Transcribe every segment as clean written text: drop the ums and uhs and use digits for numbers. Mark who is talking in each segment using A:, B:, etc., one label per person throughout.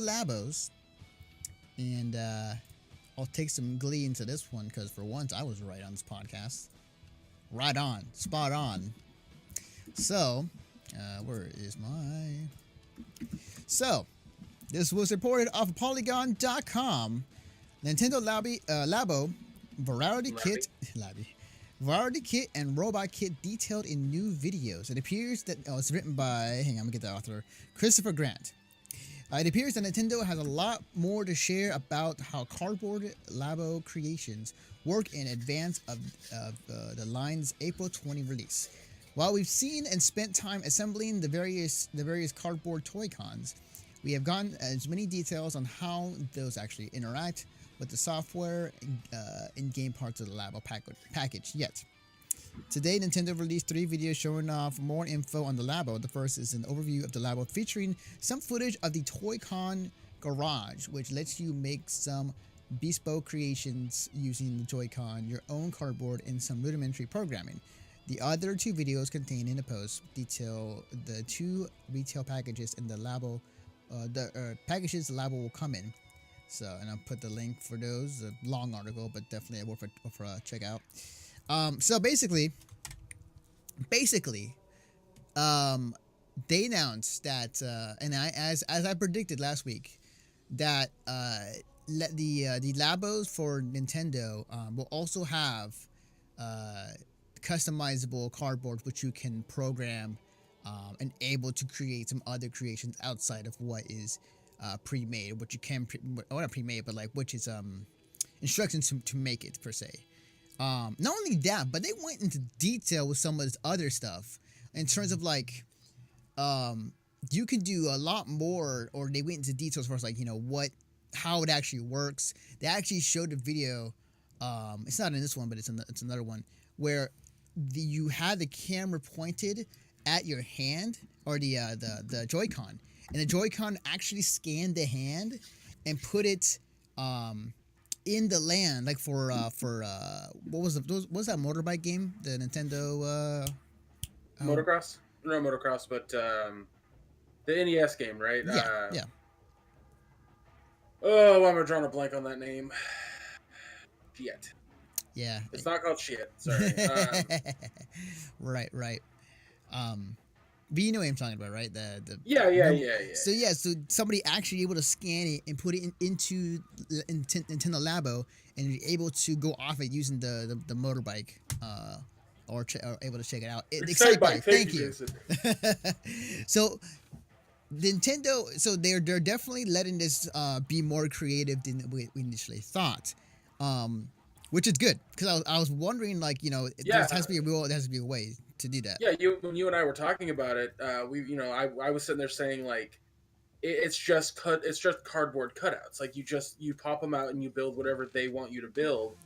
A: Labos, and I'll take some glee into this one because for once I was right on this podcast. Right on, spot on. So, where is my? So, this was reported off of Polygon.com. Nintendo Labo Variety
B: Lappy.
A: Kit, Variety Kit and Robot Kit detailed in new videos. It appears that it's written by. Hang on, I'm gonna get the author, Christopher Grant. It appears that Nintendo has a lot more to share about how cardboard Labo creations work in advance of the line's April 20 release. While we've seen and spent time assembling the various cardboard toy cons, we have gotten as many details on how those actually interact with the software and game parts of the Labo package yet. Today, Nintendo released 3 videos showing off more info on the Labo. The first is an overview of the Labo featuring some footage of the Toy-Con Garage, which lets you make some bespoke creations using the Joy-Con, your own cardboard, and some rudimentary programming. The other 2 videos contained in the post detail the 2 retail packages and the Labo, the packages the Labo will come in. So, and I'll put the link for those. A long article, but definitely worth a check out. So basically, they announced that, and as I predicted last week, that the Labos for Nintendo will also have customizable cardboard, which you can program and able to create some other creations outside of what is pre-made, what you can or not pre-made, but like which is instructions to make it per se. Not only that, but they went into detail with some of this other stuff in terms of like, you can do a lot more, or they went into details as far as like, how it actually works. They actually showed a video. It's not in this one, but it's another one where you had the camera pointed at your hand or the Joy-Con, and the Joy-Con actually scanned the hand and put it in the land, like for what was that motorbike game, the Nintendo oh
B: Motocross? No, motocross, but the NES game, right?
A: yeah, yeah,
B: Oh, why am I drawing a blank on that name? Shit.
A: yeah.
B: It's not called shit. Sorry.
A: Right. But you know what I'm talking about, right? The
B: Yeah, yeah,
A: remember.
B: yeah, yeah,
A: So yeah, so somebody actually able to scan it and put it into Nintendo Labo and be able to go off it using the motorbike, or able to check it out.
B: Excite
A: Excite
B: bike.
A: Bike,
B: Thank
A: thank
B: you,
A: you.
B: Jason.
A: So Nintendo, so they're definitely letting this be more creative than we initially thought, which is good because I was wondering, like, there
B: Yeah,
A: has to be a way to do that.
B: yeah. When you and I were talking about it, I was sitting there saying like, it's just it's just cardboard cutouts. Like you pop them out and you build whatever they want you to build.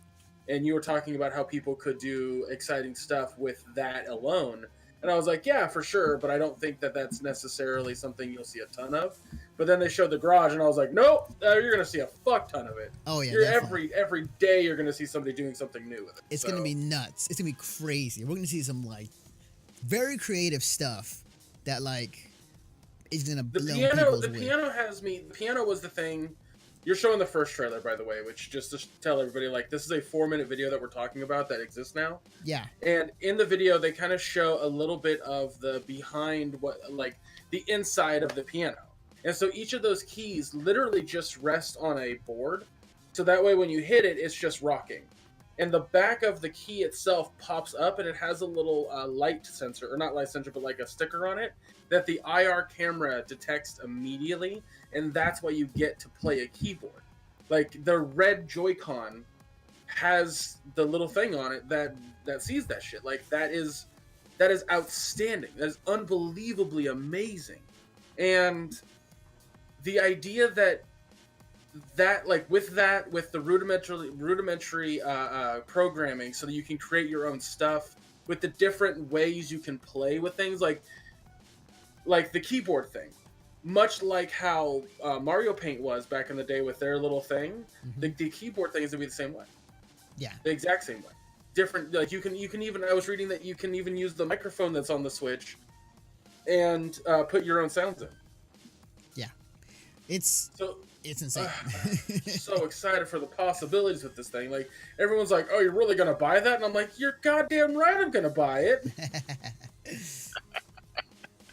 B: And you were talking about how people could do exciting stuff with that alone. And I was like, yeah, for sure, but I don't think that that's necessarily something you'll see a ton of. But then they showed the garage, and I was like, nope, you're gonna see a fuck ton of it.
A: Oh yeah,
B: You're
A: definitely.
B: every day you're gonna see somebody doing something new with it.
A: It's gonna
B: So
A: be nuts. It's gonna be crazy. We're gonna see some like very creative stuff that like is gonna
B: the
A: blow
B: piano,
A: people's
B: the
A: away.
B: piano has me. The piano was the thing. You're showing the first trailer, by the way, which just to tell everybody, like, this is a 4-minute video that we're talking about that exists now.
A: Yeah,
B: And in the video, they kind of show a little bit of the behind like the inside of the piano. And so each of those keys literally just rest on a board. So that way, when you hit it, it's just rocking. And the back of the key itself pops up, and it has a little light sensor, or not light sensor, but like a sticker on it that the IR camera detects immediately, and that's why you get to play a keyboard. Like the red Joy-Con has the little thing on it that sees that shit. Like that is outstanding. That is unbelievably amazing. And the idea that like with the rudimentary programming, so that you can create your own stuff with the different ways you can play with things, like the keyboard thing, much like how Mario Paint was back in the day with their little thing. The keyboard thing is gonna be the same way,
A: yeah,
B: the exact same way. Different, like you can even, I was reading that you can even use the microphone that's on the Switch and put your own sounds in.
A: yeah. It's
B: So
A: it's insane.
B: so excited for the possibilities with this thing. Like everyone's like, "Oh, you're really gonna buy that?" And I'm like, "You're goddamn right, I'm gonna buy it."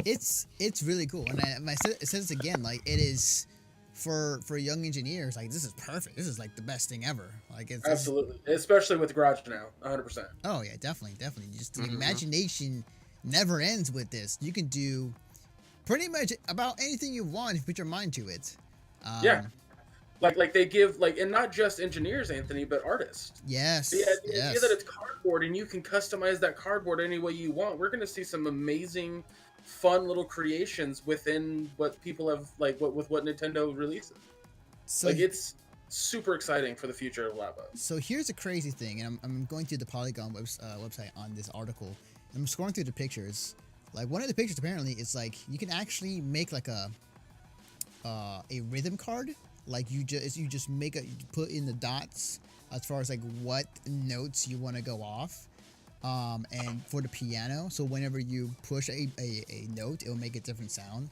A: It's really cool, and I said it says again, like it is for young engineers. Like this is perfect. This is like the best thing ever. Like it's
B: Absolutely, especially with Garage now, 100%.
A: oh yeah, definitely. Just the
C: Mm-hmm.
A: imagination never ends with this. You can do pretty much about anything you want if you put your mind to it.
B: Yeah, like they give like, and not just engineers, Anthony, but artists.
A: Yes.
B: The idea that
A: Yes.
B: it's cardboard and you can customize that cardboard any way you want. We're gonna see some amazing, fun little creations within what people have like what Nintendo releases.
A: So
B: Like it's super exciting for the future of Labo.
A: so here's a crazy thing, and I'm going through the Polygon website on this article. I'm scrolling through the pictures. Like one of the pictures apparently is like you can actually make like a rhythm card. Like you just make you put in the dots as far as like what notes you want to go off. And for the piano, so whenever you push a note, it will make a different sound.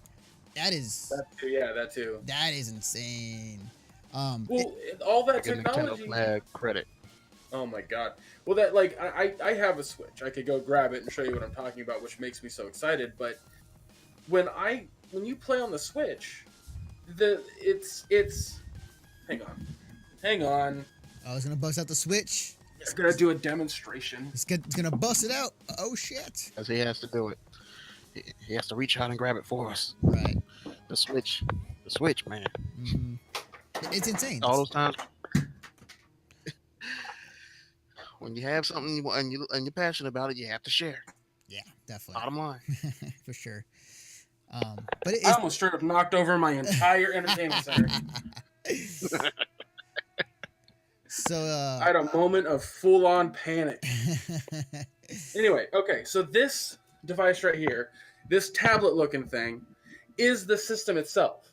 A: That is
B: That too.
A: that is insane.
B: Well, all that
C: Give Nintendo
B: technology.
C: flag credit.
B: Oh my god. Well, that like I have a Switch. I could go grab it and show you what I'm talking about, which makes me so excited. But when you play on the Switch, it's hang on.
A: I was gonna bust out the Switch.
B: It's gonna do a demonstration.
A: It's gonna bust it out. Oh shit!
C: Because he has to do it. He has to reach out and grab it for us.
A: Right.
C: The Switch, man.
A: hmm It's insane.
C: All those times when you have something and you're passionate about it, you have to share.
A: Yeah, definitely.
C: Bottom line.
A: For sure. But
B: I almost straight up knocked over my entire entertainment center.
A: So
B: I had a moment of full-on panic. Anyway, okay, so this device right here, this tablet-looking thing, is the system itself.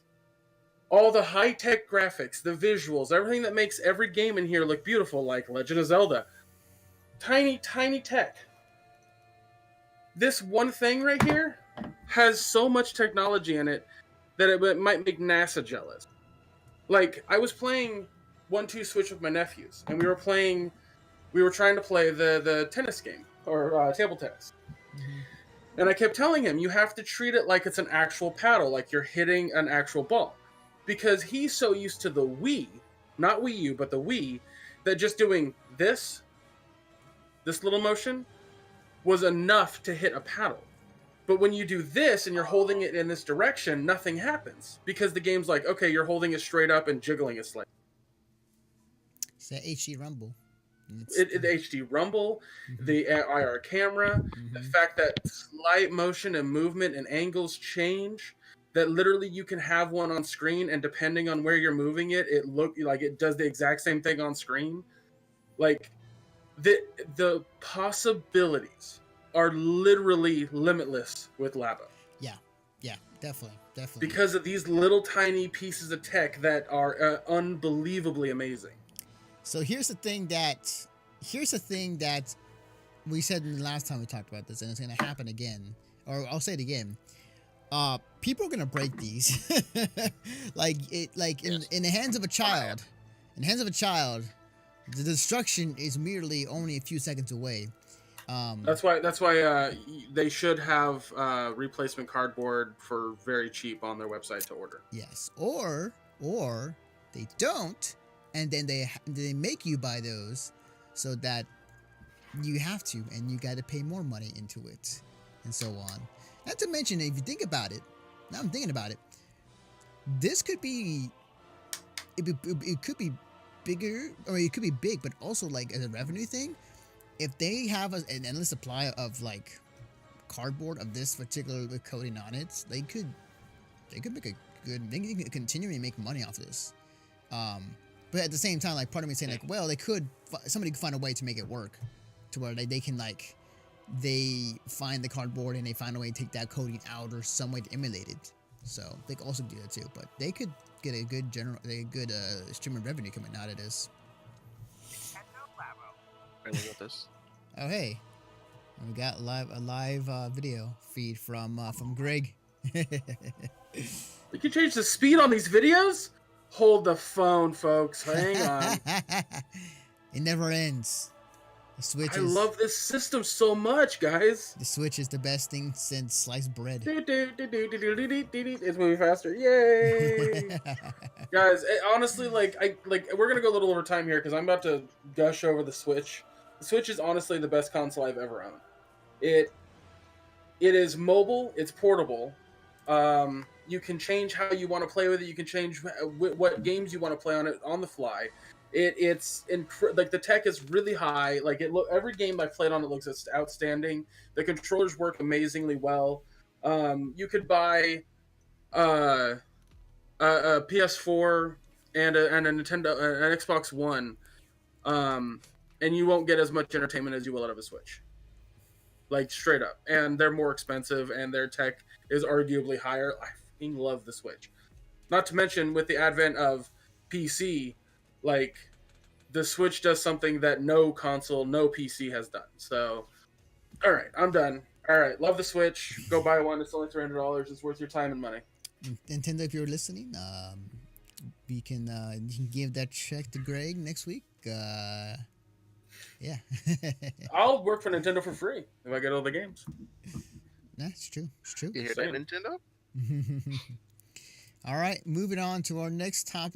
B: All the high-tech graphics, the visuals, everything that makes every game in here look beautiful, like Legend of Zelda. Tiny, tiny tech. This one thing right here has so much technology in it that it might make NASA jealous. Like, I was playing 1-2 Switch with my nephews, and we were trying to play the tennis game, or table tennis. And I kept telling him, you have to treat it like it's an actual paddle, like you're hitting an actual ball. Because he's so used to the Wii, not Wii U, but the Wii, that just doing this little motion, was enough to hit a paddle. But when you do this and you're holding it in this direction, nothing happens. Because the game's like, okay, you're holding it straight up and jiggling it slightly.
A: it's that HD Rumble.
B: The HD rumble, the IR camera, the fact that slight motion and movement and angles change, that literally you can have one on screen, and depending on where you're moving it, it does the exact same thing on screen. Like the possibilities are literally limitless with Labo.
A: Yeah, definitely.
B: Because of these little tiny pieces of tech that are unbelievably amazing.
A: So here's the thing that we said in the last time we talked about this, and it's gonna happen again, or I'll say it again. People are gonna break these, in the hands of a child. In the hands of a child, the destruction is merely only a few seconds away.
B: That's why they should have replacement cardboard for very cheap on their website to order.
A: Yes, or they don't, and then they make you buy those, so that you have to, and you got to pay more money into it, and so on. Not to mention, if you think about it, now I'm thinking about it, this could be, it could be bigger, or it could be big, but also like as a revenue thing. If they have an endless supply of like cardboard of this particular coating on it, they could make a good. They can continually make money off this. But at the same time, like part of me saying like, well, somebody could find a way to make it work, to where they can like they find the cardboard and they find a way to take that coating out or some way to emulate it. So they could also do that too. But they could get a good stream of revenue coming out of this.
C: With this.
A: Oh hey, we got a live video feed from Greg.
B: You can change the speed on these videos? Hold the phone, folks. Hang on.
A: It never ends. The Switch
B: I
A: is
B: love this system so much, guys.
A: the Switch is the best thing since sliced bread.
B: It's moving faster. Yay! Guys, honestly, we're gonna go a little over time here because I'm about to gush over the Switch. The Switch is honestly the best console I've ever owned. It is mobile. It's portable. You can change how you want to play with it. You can change what games you want to play on it on the fly. Like the tech is really high. Like every game I played on it looks outstanding. The controllers work amazingly well. You could buy a PS4 and a Nintendo, an Xbox One, and you won't get as much entertainment as you will out of a Switch. Like straight up, and they're more expensive, and their tech is arguably higher. I fucking love the Switch. Not to mention with the advent of PC, like the Switch does something that no console, no PC has done. So, all right, I'm done. All right, love the Switch. Go buy one. It's only $300. It's worth your time and money.
A: Nintendo, if you're listening, you can give that check to Greg next week. Yeah.
B: I'll work for Nintendo for free if I get all the games.
A: That's true. It's true.
C: You hear that, Nintendo?
A: All right, moving on to our next topic.